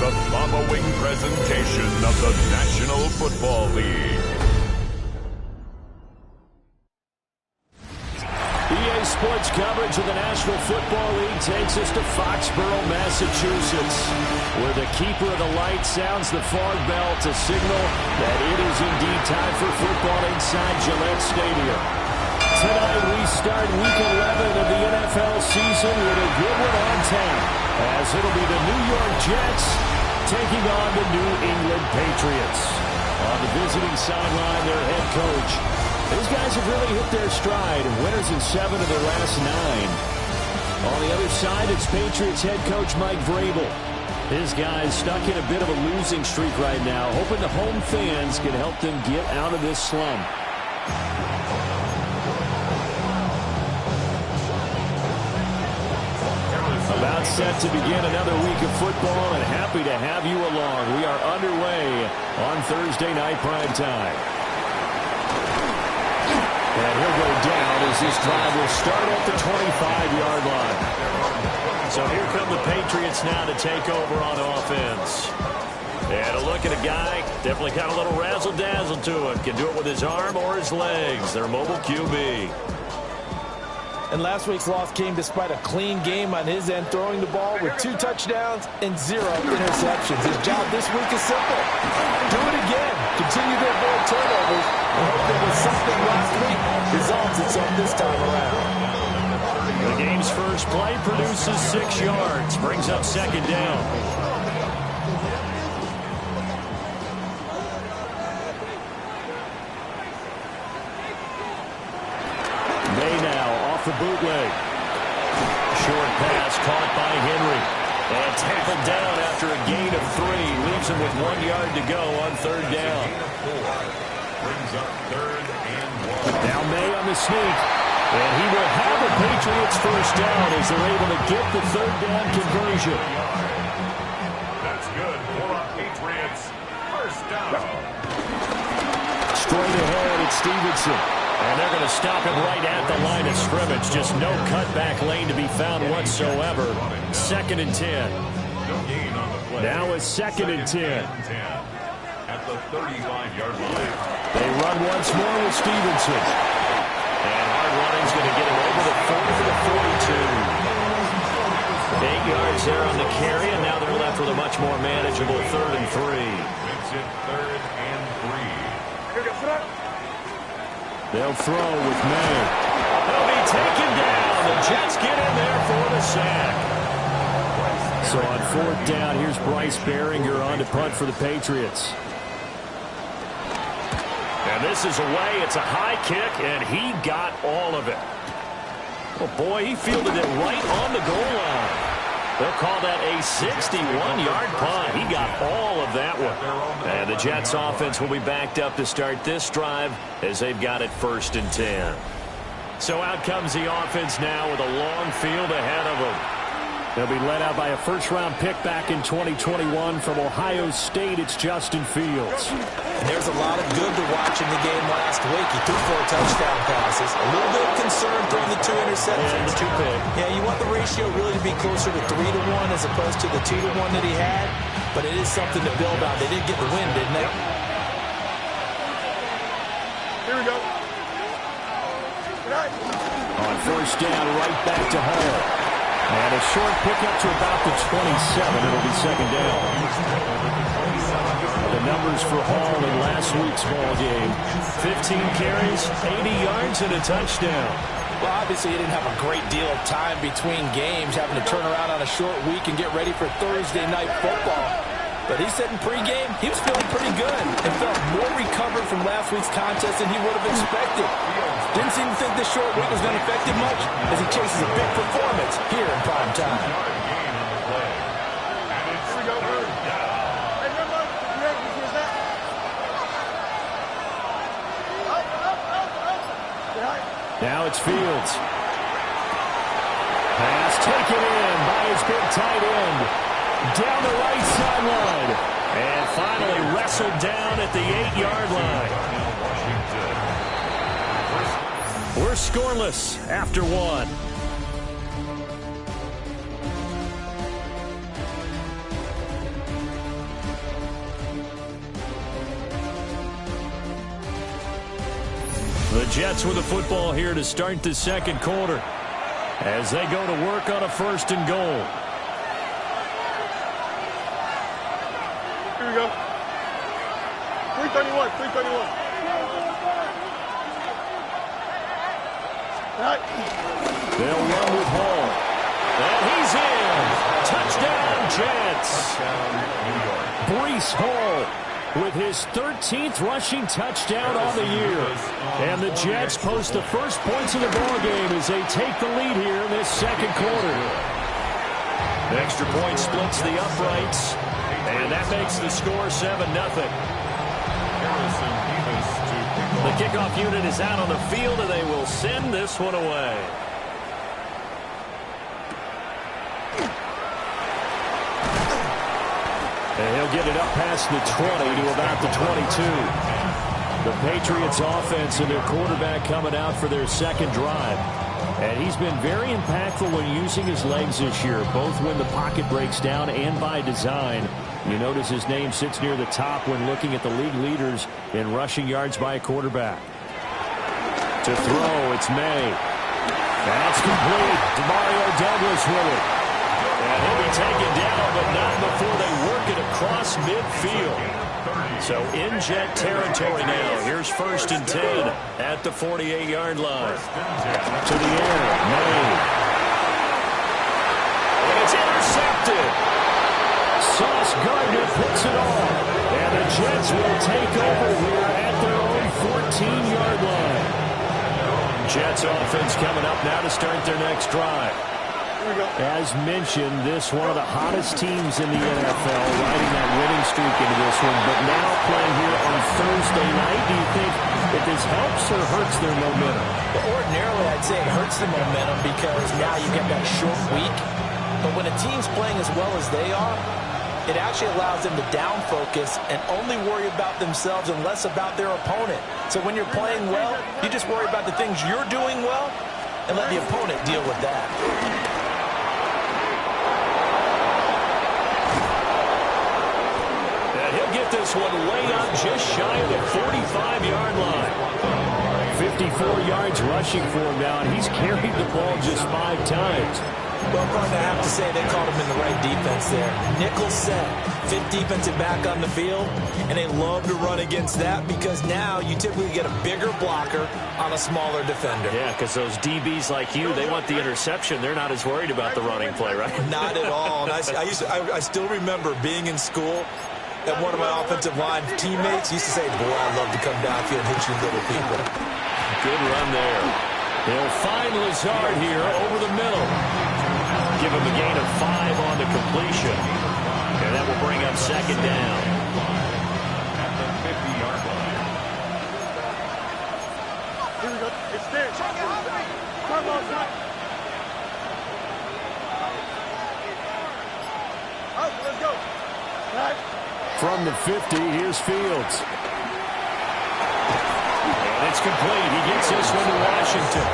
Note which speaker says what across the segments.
Speaker 1: the following presentation of the National Football League.
Speaker 2: EA Sports coverage of the National Football League takes us to Foxborough, Massachusetts, where the keeper of the light sounds the fog bell to signal that it is indeed time for football inside Gillette Stadium. Tonight we start Week 11 of the NFL season with a good one on tap, as it'll be the New York Jets taking on the New England Patriots. On the visiting sideline, their head coach. These guys have really hit their stride, winners in 7 of their last 9. On the other side, it's Patriots head coach Mike Vrabel. His guys stuck in a bit of a losing streak right now, hoping the home fans can help them get out of this slump. About set to begin another week of football, and happy to have you along. We are underway on Thursday night primetime. And he'll go down as this drive will start at the 25-yard line. So here come the Patriots now to take over on offense. And a look at a guy, definitely got a little razzle-dazzle to it. Can do it with his arm or his legs. Their mobile QB.
Speaker 3: And last week's loss came despite a clean game on his end, throwing the ball with 2 touchdowns and 0 interceptions. His job this week is simple. Do it again. Continue to avoid turnovers and hope there was something last week resolves itself this time around.
Speaker 2: The game's first play produces 6 yards. Brings up second down. The bootleg. Short pass caught by Henry. And tackled down after a gain of 3. Leaves him with 1 yard to go on third down.
Speaker 1: Brings up third and 1.
Speaker 2: Now May on the sneak. And he will have the Patriots first down as they're able to get the third down conversion.
Speaker 1: That's good for our Patriots. First down.
Speaker 2: Straight ahead, it's Stevenson. And they're going to stop him right at the line of scrimmage. Just no cutback lane to be found whatsoever. Second and 10. Now it's second and 10.
Speaker 1: At the 35-yard line.
Speaker 2: They run once more with Stevenson. And hard running's going to get him over the 40 to the 42. 8 yards there on the carry, and now they're left with a much more manageable third and 3.
Speaker 1: Makes it third and 3.
Speaker 2: They'll throw with May. They'll be taken down. The Jets get in there for the sack. So on fourth down, here's Bryce Behringer on to punt for the Patriots. And this is away. It's a high kick, and he got all of it. Oh, boy, he fielded it right on the goal line. They'll call that a 61-yard punt. He got all of that one. And the Jets offense will be backed up to start this drive as they've got it first and 10. So out comes the offense now with a long field ahead of them. They'll be led out by a first-round pick back in 2021 from Ohio State. It's Justin Fields.
Speaker 3: And there's a lot of good to watch in the game last week. He threw 4 touchdown passes. A little bit of concern throwing the 2 interceptions.
Speaker 2: And the 2 pick.
Speaker 3: Yeah, you want the ratio really to be closer to 3 to 1 as opposed to the 2 to 1 that he had. But it is something to build on. They did get the win, didn't they?
Speaker 4: Here we go.
Speaker 2: On first down, right back to Hall. And a short pickup to about the 27. It'll be second down. The numbers for Hall in last week's ball game. 15 carries, 80 yards, and a touchdown.
Speaker 3: Well, obviously he didn't have a great deal of time between games, having to turn around on a short week and get ready for Thursday night football. But he said in pregame he was feeling pretty good and felt more recovered from last week's contest than he would have expected. Didn't seem to think this short week was going to affect him much as he chases a big performance here in prime time.
Speaker 2: Now it's Fields. Pass taken in by his big tight end. Down the right sideline. And finally wrestled down at the 8-yard line. We're scoreless after 1. Jets with the football here to start the second quarter as they go to work on a 1st and goal.
Speaker 4: Here we go. 331, 331.
Speaker 2: They'll run with Hall. And he's in. Touchdown, Jets. Breece Hall with his 13th rushing touchdown on the year. And the Jets post the first points of the ballgame as they take the lead here in this second quarter. The extra point splits the uprights, and that makes the score 7-0. The kickoff unit is out on the field, and they will send this one away. And he'll get it up past the 20 to about the 22. The Patriots offense and their quarterback coming out for their second drive. And he's been very impactful when using his legs this year, both when the pocket breaks down and by design. You notice his name sits near the top when looking at the league leaders in rushing yards by a quarterback. To throw, it's May. That's complete. Demario Douglas with it. And he'll be taken down, but not before they work it across midfield. So in Jet territory now. Here's 1st and 10 at the 48-yard line. To the air, May. And it's intercepted. Sauce Gardner picks it off. And the Jets will take over here at their own 14-yard line. Jets offense coming up now to start their next drive. As mentioned, this one of the hottest teams in the NFL, riding that winning streak into this one, but now playing here on Thursday night. Do you think that this helps or hurts their momentum?
Speaker 3: Well, ordinarily, I'd say it hurts the momentum because now you get that short week. But when a team's playing as well as they are, it actually allows them to down focus and only worry about themselves and less about their opponent. So when you're playing well, you just worry about the things you're doing well and let the opponent deal with that.
Speaker 2: He'll get this one way up just shy of the 45-yard line. 54 yards rushing for him now, and he's carried the ball just 5 times.
Speaker 3: Well, I'm going to have to say they called him in the right defense there. Nickel set, 5th defensive back on the field, and they love to run against that because now you typically get a bigger blocker on a smaller defender.
Speaker 2: Yeah, because those DBs like you, they want the interception. They're not as worried about the running play, right?
Speaker 3: Not at all. And I still remember being in school, and one of my offensive line teammates used to say, boy, I'd love to come downfield and hit you little people.
Speaker 2: Good run there. He'll find Lazard here over the middle. Give him a gain of 5 on the completion. And that will bring up 2nd down.
Speaker 1: At the 50-yard line.
Speaker 4: Here we go. Extend. Come on, son. Out, let's go. All right.
Speaker 2: From the 50, here's Fields. And it's complete. He gets this one to Washington.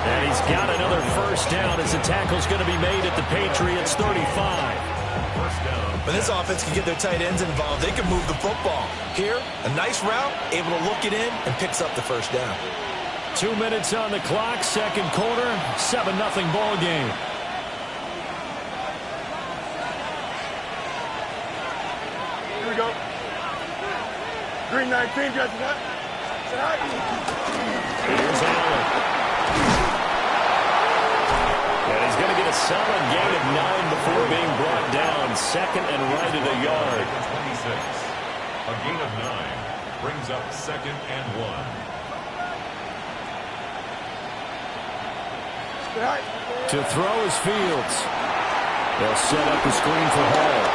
Speaker 2: And he's got another 1st down as the tackle's going to be made at the Patriots' 35.
Speaker 3: When this offense can get their tight ends involved, they can move the football. Here, a nice route, able to look it in, and picks up the 1st down.
Speaker 2: 2 minutes on the clock, second quarter, 7-0 ball game.
Speaker 4: Here we go. Green 19, got that.
Speaker 2: Here's Allen. And he's going to get a solid gain of 9 before being brought down. 2nd and right at a yard.
Speaker 1: 26. A gain of 9 brings up 2nd and 1.
Speaker 2: To throw is Fields. They'll set up the screen for Hall.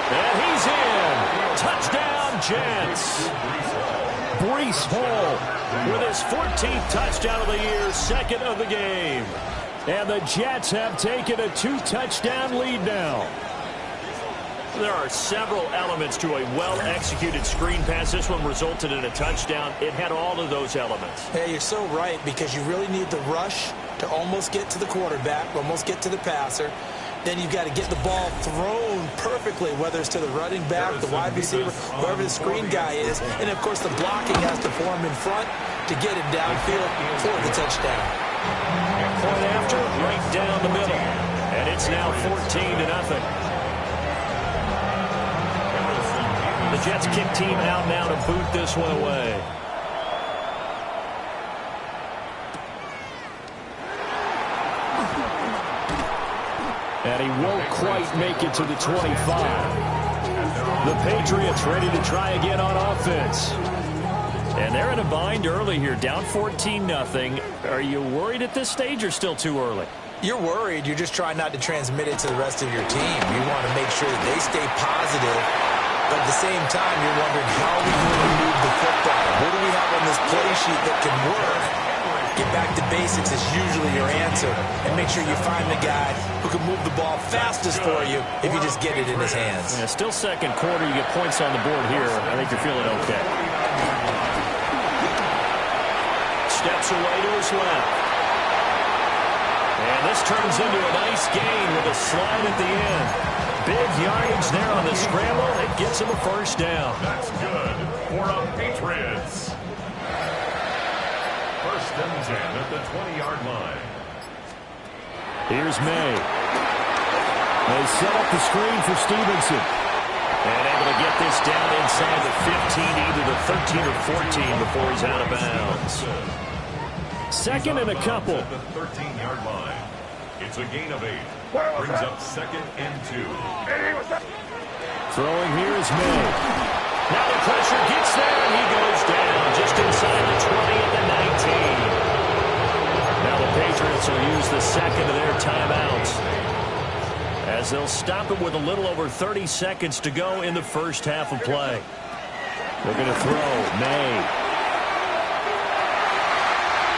Speaker 2: And he's in. Touchdown, Jets. Breece Hall with his 14th touchdown of the year, 2nd of the game. And the Jets have taken a 2-touchdown lead now. There are several elements to a well-executed screen pass. This one resulted in a touchdown. It had all of those elements.
Speaker 3: Hey, you're so right because you really need the rush to almost get to the quarterback, almost get to the passer. then you've got to get the ball thrown perfectly, whether it's to the running back, the wide receiver, whoever the screen guy is. And, of course, the blocking has to form in front to get him downfield for the touchdown.
Speaker 2: Point after, right down the middle. And it's now 14-0. The Jets kick team out now to boot this one away. And he won't quite make it to the 25. The Patriots ready to try again on offense. And they're in a bind early here, down 14-0. Are you worried at this stage or still too early?
Speaker 3: You're worried. You're just trying not to transmit it to the rest of your team. You want to make sure that they stay positive. But at the same time, you're wondering, how are we going to move the football? What do we have on this play sheet that can work? Get back to basics is usually your answer. And make sure you find the guy who can move the ball fastest for you if you just get it in his hands.
Speaker 2: Yeah, still second quarter. You get points on the board here. I think you're feeling okay. Steps away to his left. And this turns into a nice gain with a slide at the end. Big yardage there on the scramble. It gets him a first down.
Speaker 1: That's good for the Patriots. First and 10 at the 20-yard line.
Speaker 2: Here's May. They set up the screen for Stevenson. And able to get this down inside the 15, either the 13 or 14 before he's out of bounds. Second and a couple.
Speaker 1: At the 13-yard line. It's a gain of 8. Brings up second and 2.
Speaker 2: Throwing here is May. Now the pressure gets there, and he goes down just inside the 20 at the 19. Now the Patriots will use the second of their timeouts, as they'll stop it with a little over 30 seconds to go in the first half of play. They're going to throw. May.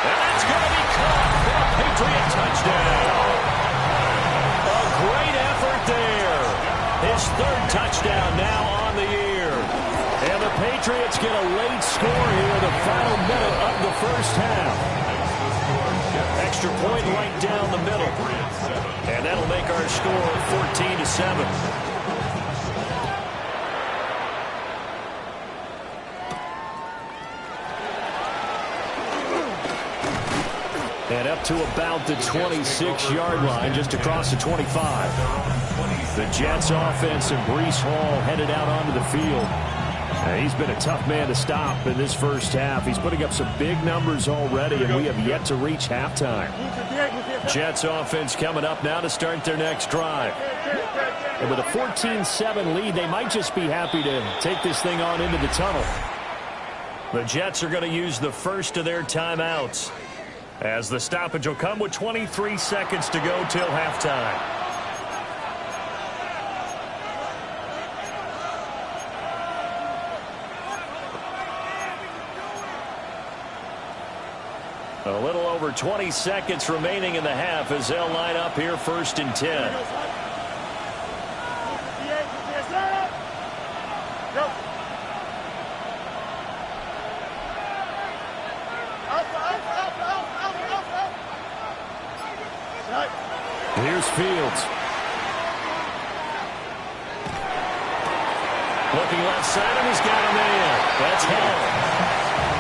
Speaker 2: And that's going to be caught for a Patriot touchdown. A great effort there. His third touchdown now on the year. And the Patriots get a late score here in the final minute of the first half. Extra point right down the middle. And that'll make our score 14-7. And up to about the 26-yard line, just across the 25. The Jets offense and Breece Hall headed out onto the field. He's been a tough man to stop in this first half. He's putting up some big numbers already, and we have yet to reach halftime. Jets offense coming up now to start their next drive. And with a 14-7 lead, they might just be happy to take this thing on into the tunnel. The Jets are going to use the first of their timeouts, as the stoppage will come with 23 seconds to go till halftime. A little over 20 seconds remaining in the half as they'll line up here first and 10. Here's Fields. Looking left side, and he's got a man. That's Hall.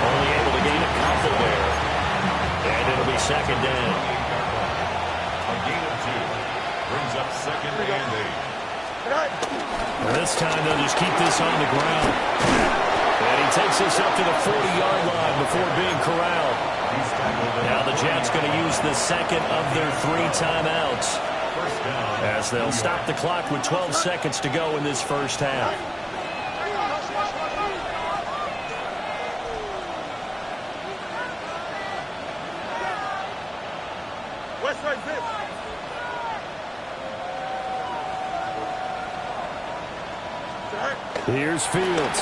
Speaker 2: Only able to gain a couple there. And it'll be second down.
Speaker 1: A gain of 2. Brings up second and 8.
Speaker 2: And this time they'll just keep this on the ground. And he takes this up to the 40-yard line before being corralled. Now the Jets going to use the second of their 3 timeouts, as they'll stop the clock with 12 seconds to go in this first half. Here's Fields.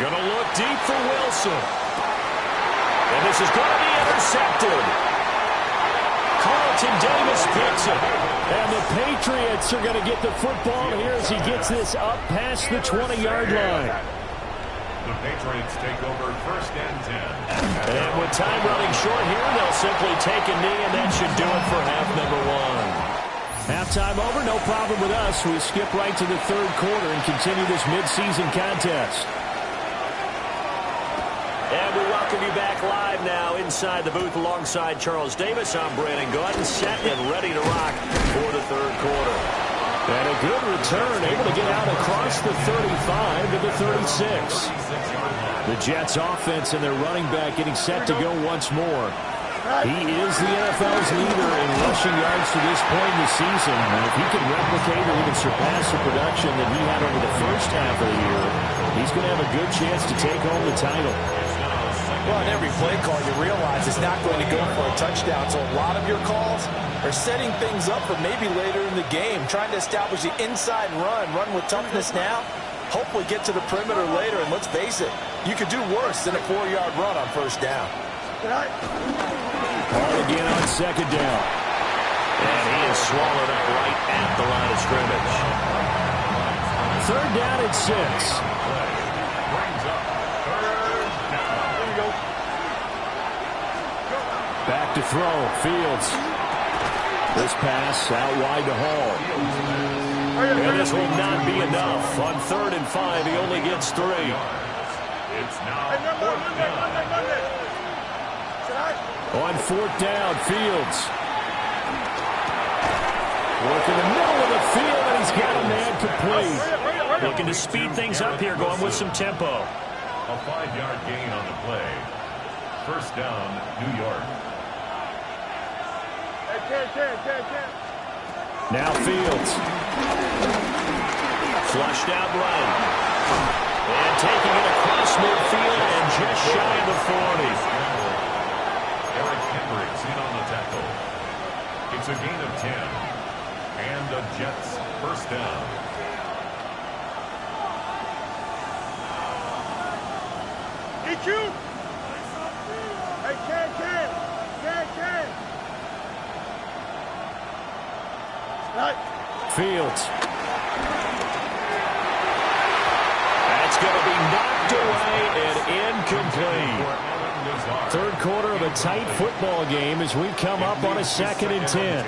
Speaker 2: Going to look deep for Wilson. And this is going to be intercepted. Carlton Davis picks it. And the Patriots are going to get the football here as he gets this up past the 20-yard line.
Speaker 1: The Patriots take over first and 10.
Speaker 2: And with time running short here, they'll simply take a knee, and that should do it for half number 1. Halftime over, no problem with us. We skip right to the third quarter and continue this midseason contest.
Speaker 5: And we welcome you back live now inside the booth alongside Charles Davis. I'm Brandon Gordon, set and ready to rock for the third quarter.
Speaker 2: And a good return, able to get out across the 35 to the 36. The Jets offense and their running back getting set to go once more. He is the NFL's leader in rushing yards to this point in the season. And if he can replicate or even surpass the production that he had over the first half of the year, he's going to have a good chance to take home the title.
Speaker 3: Well, in every play call, you realize it's not going to go for a touchdown. So a lot of your calls are setting things up for maybe later in the game, trying to establish the inside run with toughness now, hopefully get to the perimeter later. And let's face it, you could do worse than a 4-yard run on first down.
Speaker 2: Ball again on second down.
Speaker 5: And he is swallowed up right at the line of scrimmage.
Speaker 2: Third down at 6. Back to throw. Fields. This pass out wide to Hall.
Speaker 5: And this will not be enough. On 3rd and 5, he only gets 3.
Speaker 1: It's now 4th down.
Speaker 2: On 4th down, Fields. Work in the middle of the field, and he's got a man complete.
Speaker 5: Looking to speed things up here, going with some tempo.
Speaker 1: A 5-yard gain on the play. First down, New York.
Speaker 2: Now Fields.
Speaker 5: Flushed out right. And taking it across midfield and just shy of the 40.
Speaker 1: Eric Hendricks in on the tackle. It's a gain of 10. And the Jets first down.
Speaker 4: Get you! Hey, Ken!
Speaker 2: Fields.
Speaker 5: That's going to be knocked away and incomplete.
Speaker 2: Third quarter of a tight football game as we come up on a 2nd and 10.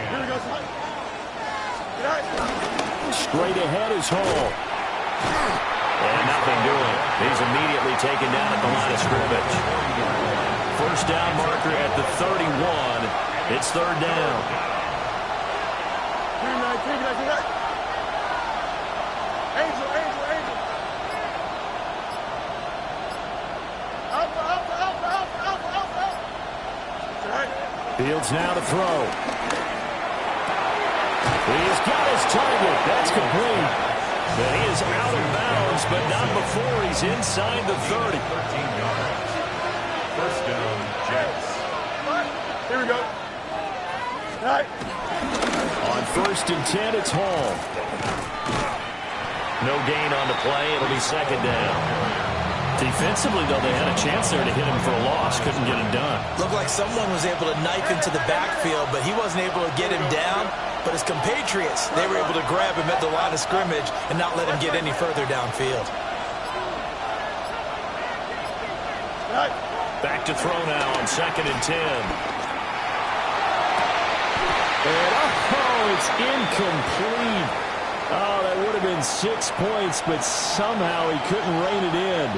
Speaker 2: Straight ahead is Hall.
Speaker 5: And nothing doing. He's immediately taken down at the line of scrimmage. First down marker at the 31. It's 3rd down.
Speaker 4: Angel.
Speaker 2: Fields now to throw. He's got his target. That's complete.
Speaker 5: And he is out of bounds, but not before he's inside the 30.
Speaker 1: 13 yards. First down, Jets.
Speaker 4: Here we go.
Speaker 2: On 1st and 10, it's Hall.
Speaker 5: No gain on the play. It'll be 2nd down. Defensively, though, they had a chance there to hit him for a loss. Couldn't get it done.
Speaker 3: Looked like someone was able to knife into the backfield, but he wasn't able to get him down. But his compatriots, they were able to grab him at the line of scrimmage and not let him get any further downfield.
Speaker 5: Back to throw now on 2nd and 10.
Speaker 2: And it's incomplete. Oh, that would have been 6 points, but somehow he couldn't rein it in.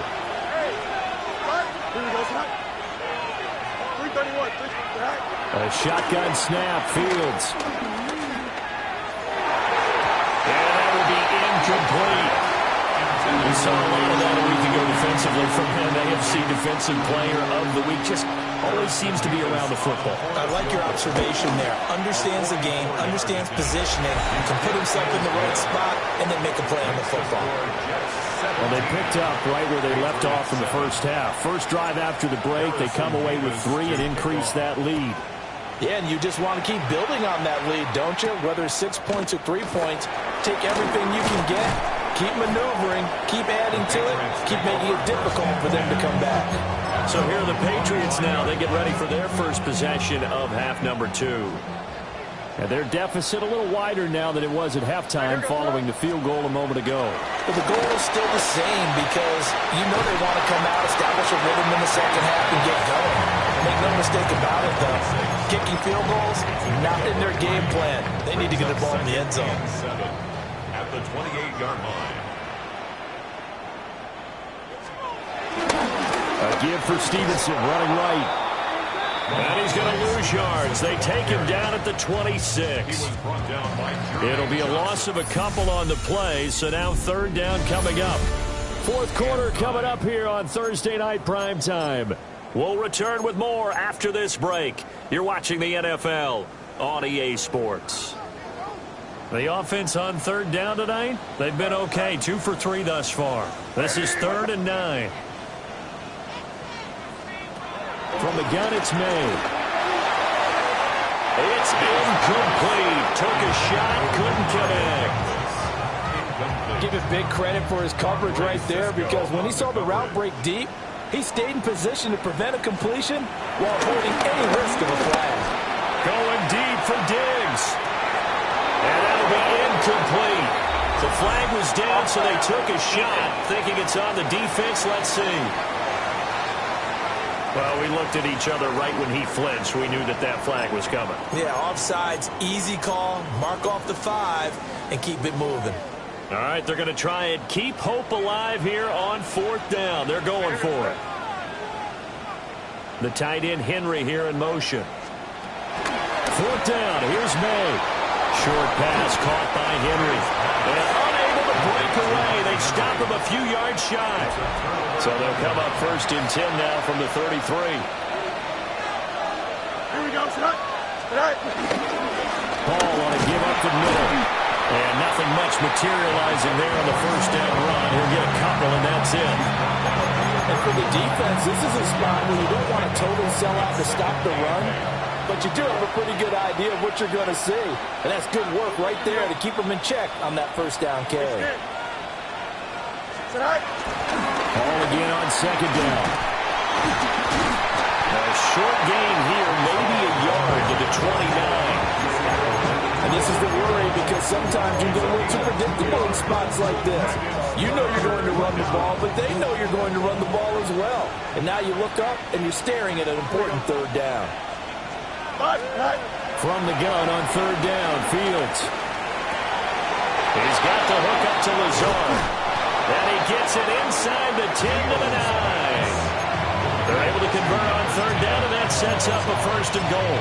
Speaker 2: A shotgun snap, Fields.
Speaker 5: And that will be incomplete. We saw a lot of that a week ago defensively from him. AFC Defensive Player of the Week. Just always seems to be around the football.
Speaker 3: I like your observation there. Understands the game, understands positioning, can put himself in the right spot, and then make a play on the football.
Speaker 2: Well, they picked up right where they left off in the first half. First drive after the break, they come away with 3 and increase that lead.
Speaker 3: Yeah, and you just want to keep building on that lead, don't you? Whether it's 6 points or 3 points, take everything you can get, keep maneuvering, keep adding to it, keep making it difficult for them to come back.
Speaker 5: So here are the Patriots now. They get ready for their first possession of half number 2.
Speaker 2: And their deficit a little wider now than it was at halftime following the field goal a moment ago.
Speaker 3: But the goal is still the same because you know they want to come out, establish a rhythm in the second half, and get going. Make no mistake about it, though. Kicking field goals, not in their game plan. They need to get the ball in the end zone.
Speaker 1: At the 28-yard line.
Speaker 2: A give for Stevenson, running right. And he's going to lose yards. They take him down at the 26. It'll be a loss of a couple on the play, so now third down coming up. Fourth quarter coming up here on Thursday Night Primetime. We'll return with more after this break. You're watching the NFL on EA Sports. The offense on third down tonight, they've been okay. 2 for 3 thus far. This is 3rd and 9. From the gun, it's May. It's incomplete. Took a shot, couldn't connect.
Speaker 3: Give him big credit for his coverage right there, because when he saw the route break deep, he stayed in position to prevent a completion while avoiding any risk of a flag.
Speaker 2: Going deep for Diggs. And that'll be incomplete. The flag was down, so they took a shot, thinking it's on the defense. Let's see. Well, we looked at each other right when he flinched. We knew that that flag was coming.
Speaker 3: Yeah, offsides, easy call. Mark off the 5 and keep it moving.
Speaker 2: All right, they're going to try and keep hope alive here on 4th down. They're going for it. The tight end Henry here in motion. 4th down, here's May. Short pass caught by Henry. And unable to break away. They stop him a few yards shy. So they'll come up 1st and 10 now from the 33.
Speaker 4: Here we go, son.
Speaker 2: Ball on a give up the middle. And nothing much materializing there on the 1st down run. He'll get a couple, and that's it.
Speaker 3: And for the defense, this is a spot where you don't want to totally sell out to stop the run, but you do have a pretty good idea of what you're going to see. And that's good work right there to keep them in check on that 1st down carry.
Speaker 2: Ball again on 2nd down. A short gain here, maybe a yard to the 29.
Speaker 3: And this is the worry, because sometimes you get a little too predictable in spots like this. You know you're going to run the ball, but they know you're going to run the ball as well. And now you look up, and you're staring at an important 3rd down.
Speaker 2: From the gun on 3rd down, Fields. He's got the hook up to Lazard. And he gets it inside the 10 to the 9. They're able to convert on 3rd down, and that sets up a 1st and goal.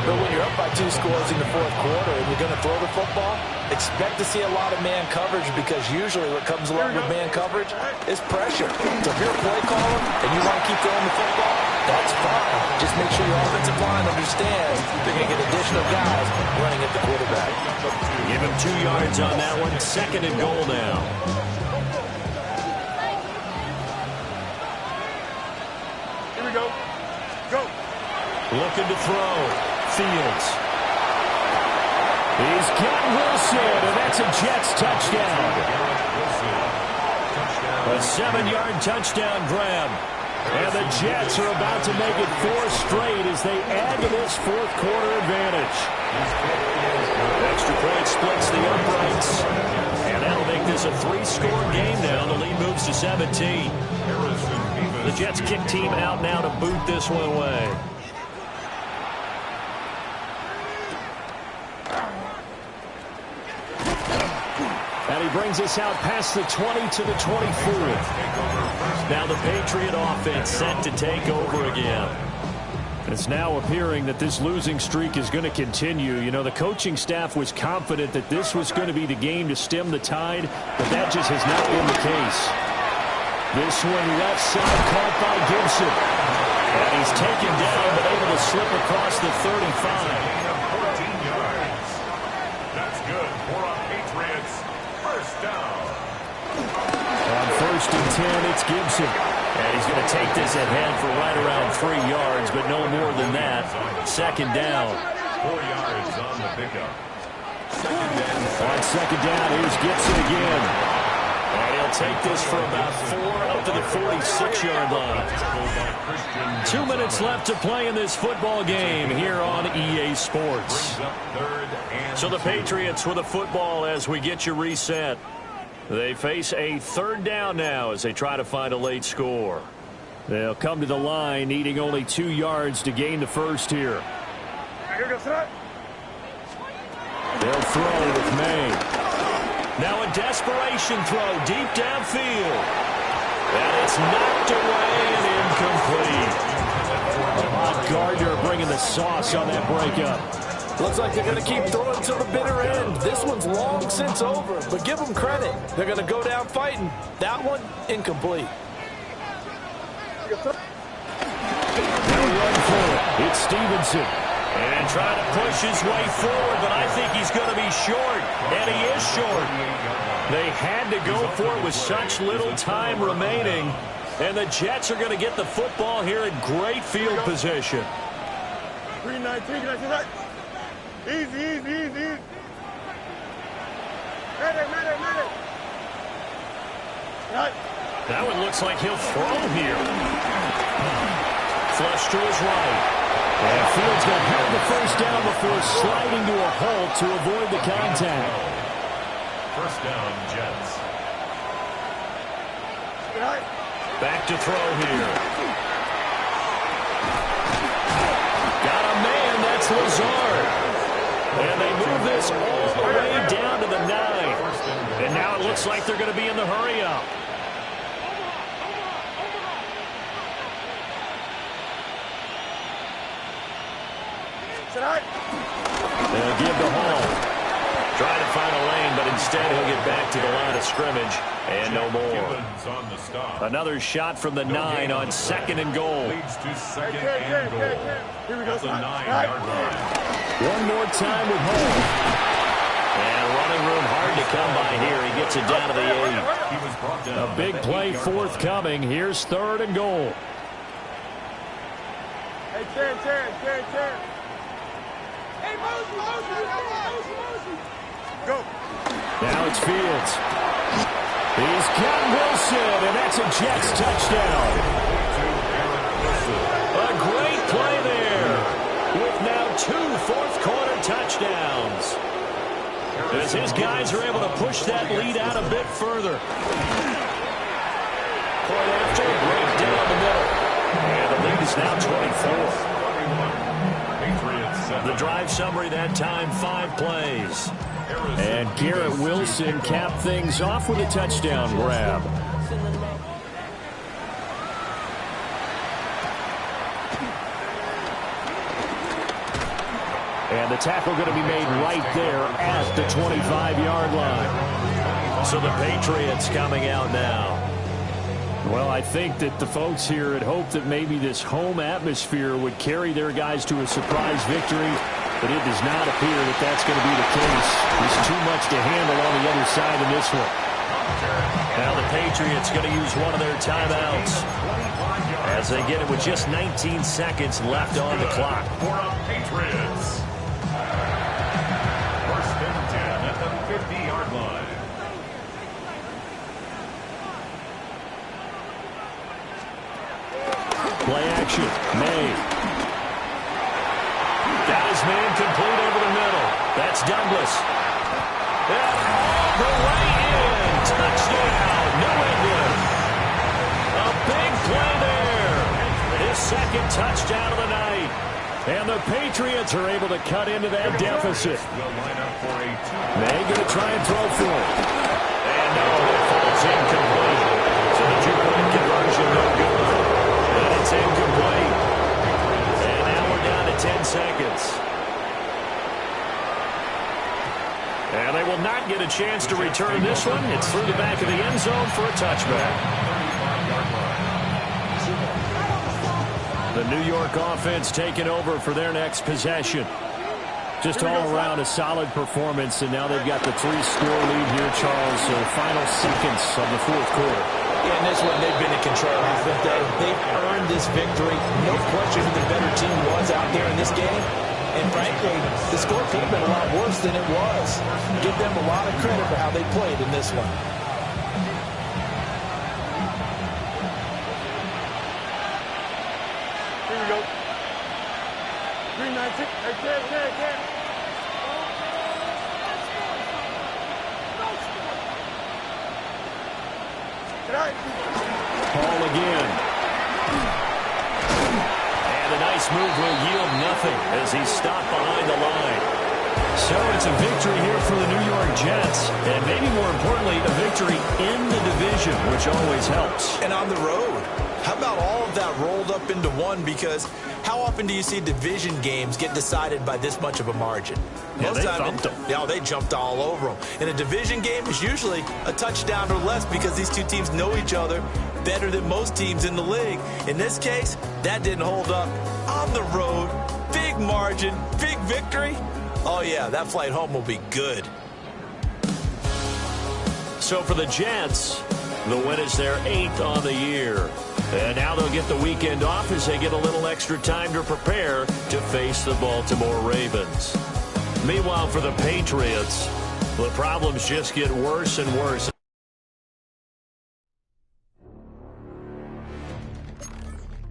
Speaker 3: But when you're up by 2 scores in the 4th quarter and you're going to throw the football, expect to see a lot of man coverage, because usually what comes along with man coverage is pressure. So if you're a play caller and you want to keep throwing the football, that's fine. Just make sure your offensive line understands they're going to get additional guys running at the quarterback.
Speaker 2: Give him 2 yards on that one. 2nd and goal now.
Speaker 4: Here we go. Go.
Speaker 2: Looking to throw. Fields. He's got Wilson, and that's a Jets touchdown. A 7-yard touchdown grab. And the Jets are about to make it 4 straight as they add to this 4th quarter advantage. Extra point splits the uprights. And that'll make this a 3-score game now. The lead moves to 17. The Jets kick team out now to boot this one away. And he brings us out past the 20 to the 24. Now the Patriot offense set to take over again. It's now appearing that this losing streak is going to continue. You know, the coaching staff was confident that this was going to be the game to stem the tide, but that just has not been the case. This one left side caught by Gibson. And he's taken down but able to slip across the 35.
Speaker 1: 14 yards. That's good for a Patriots. 1st down.
Speaker 2: On 1st and 10, it's Gibson. And he's going to take this ahead for right around 3 yards, but no more than that. 2nd down.
Speaker 1: 4 yards on the pickup.
Speaker 2: On 2nd down, here's Gibson again. And he'll take this for about 4 up to the 46-yard line. 2 minutes left to play in this football game here on EA Sports. So the Patriots with a football as we get you reset. They face a 3rd down now as they try to find a late score. They'll come to the line, needing only 2 yards to gain the first here. They'll throw with May.
Speaker 5: Now a desperation throw deep downfield. And it's knocked away and incomplete.
Speaker 2: Gardner bringing the sauce on that breakup.
Speaker 3: Looks like they're going to keep throwing to the bitter end. This one's long since over, but give them credit. They're going to go down fighting. That one, incomplete.
Speaker 2: They'll run for it. It's Stevenson.
Speaker 5: And trying to push his way forward, but I think he's going to be short. And he is short. They had to go for it with such little time remaining. And the Jets are going to get the football here in great field position.
Speaker 4: 3-19, easy, easy, easy. Medic.
Speaker 5: That one looks like he'll throw here. Flush to his right.
Speaker 2: And Fields got held the first down before sliding to a halt to avoid the contact.
Speaker 1: First down, Jets.
Speaker 5: Back to throw here. Got a man, that's Lazard. And they move this all the way down to the 9. And now it looks like they're going to be in the hurry-up.
Speaker 2: They'll give the Hall.
Speaker 5: Trying to find a lane, but instead he'll get back to the line of scrimmage. And no more. Another shot from the 9 on 2nd and goal.
Speaker 1: Leads to 2nd and goal. At the 9-yard line.
Speaker 2: One more time with Hall.
Speaker 5: And running room hard to come by here. He gets it down to the 8.
Speaker 1: He was brought down.
Speaker 2: A big play forthcoming. Here's 3rd and goal.
Speaker 4: Hey, 10. Hey, go.
Speaker 2: Now it's Fields. He's got Wilson, and that's a Jets touchdown.
Speaker 5: A great play there. With now 2 fourth-quarter touchdowns. As his guys are able to push that lead out a bit further. Point after, break down the middle. And the lead is now 24. The drive summary that time, 5 plays.
Speaker 2: And Garrett Wilson capped things off with a touchdown grab. And the tackle going to be made right there at the 25-yard line.
Speaker 5: So the Patriots coming out now.
Speaker 2: Well, I think that the folks here had hoped that maybe this home atmosphere would carry their guys to a surprise victory, but it does not appear that that's going to be the case. There's too much to handle on the other side in this one.
Speaker 5: Now the Patriots going to use one of their timeouts as they get it with just 19 seconds left on the clock.
Speaker 1: For the Patriots. First and 10 at the 50-yard line.
Speaker 2: Play action. May.
Speaker 5: Got his man complete over the middle. That's Douglas. And all the way in. Touchdown, New England. A big play there. His 2nd touchdown of the night.
Speaker 2: And the Patriots are able to cut into that deficit. May going to try and throw for it.
Speaker 5: And no, it falls incomplete. So the 2-point conversion no good. And it's incomplete. And now we're down to 10 seconds. And they will not get a chance to return this one. It's through the back of the end zone for a touchback.
Speaker 2: The New York offense taking over for their next possession. Just all around a solid performance, and now they've got the 3-score lead here, Charles. So final seconds of the 4th quarter.
Speaker 3: Yeah, in this one, they've been in control, haven't they? They've earned this victory. No question who the better team was out there in this game. And frankly, the score could have been a lot worse than it was. Give them a lot of credit for how they played in this one.
Speaker 4: Here we go. 3-19. Hey, 10.
Speaker 2: Ball again. this move will yield nothing as he's stopped behind the line.
Speaker 5: So it's a victory here for the New York Jets, and maybe more importantly, a victory in the division, which always helps.
Speaker 3: And on the road. How about all of that rolled up into one? Because how often do you see division games get decided by this much of a margin?
Speaker 5: Yeah, they thumped them.
Speaker 3: Yeah, they jumped all over them. And a division game is usually a touchdown or less because these two teams know each other better than most teams in the league. In this case, that didn't hold up. On the road, big margin, big victory. Oh, yeah, that flight home will be good.
Speaker 2: So for the Jets, the win is their 8th on the year. And now they'll get the weekend off as they get a little extra time to prepare to face the Baltimore Ravens. Meanwhile, for the Patriots, the problems just get worse and worse.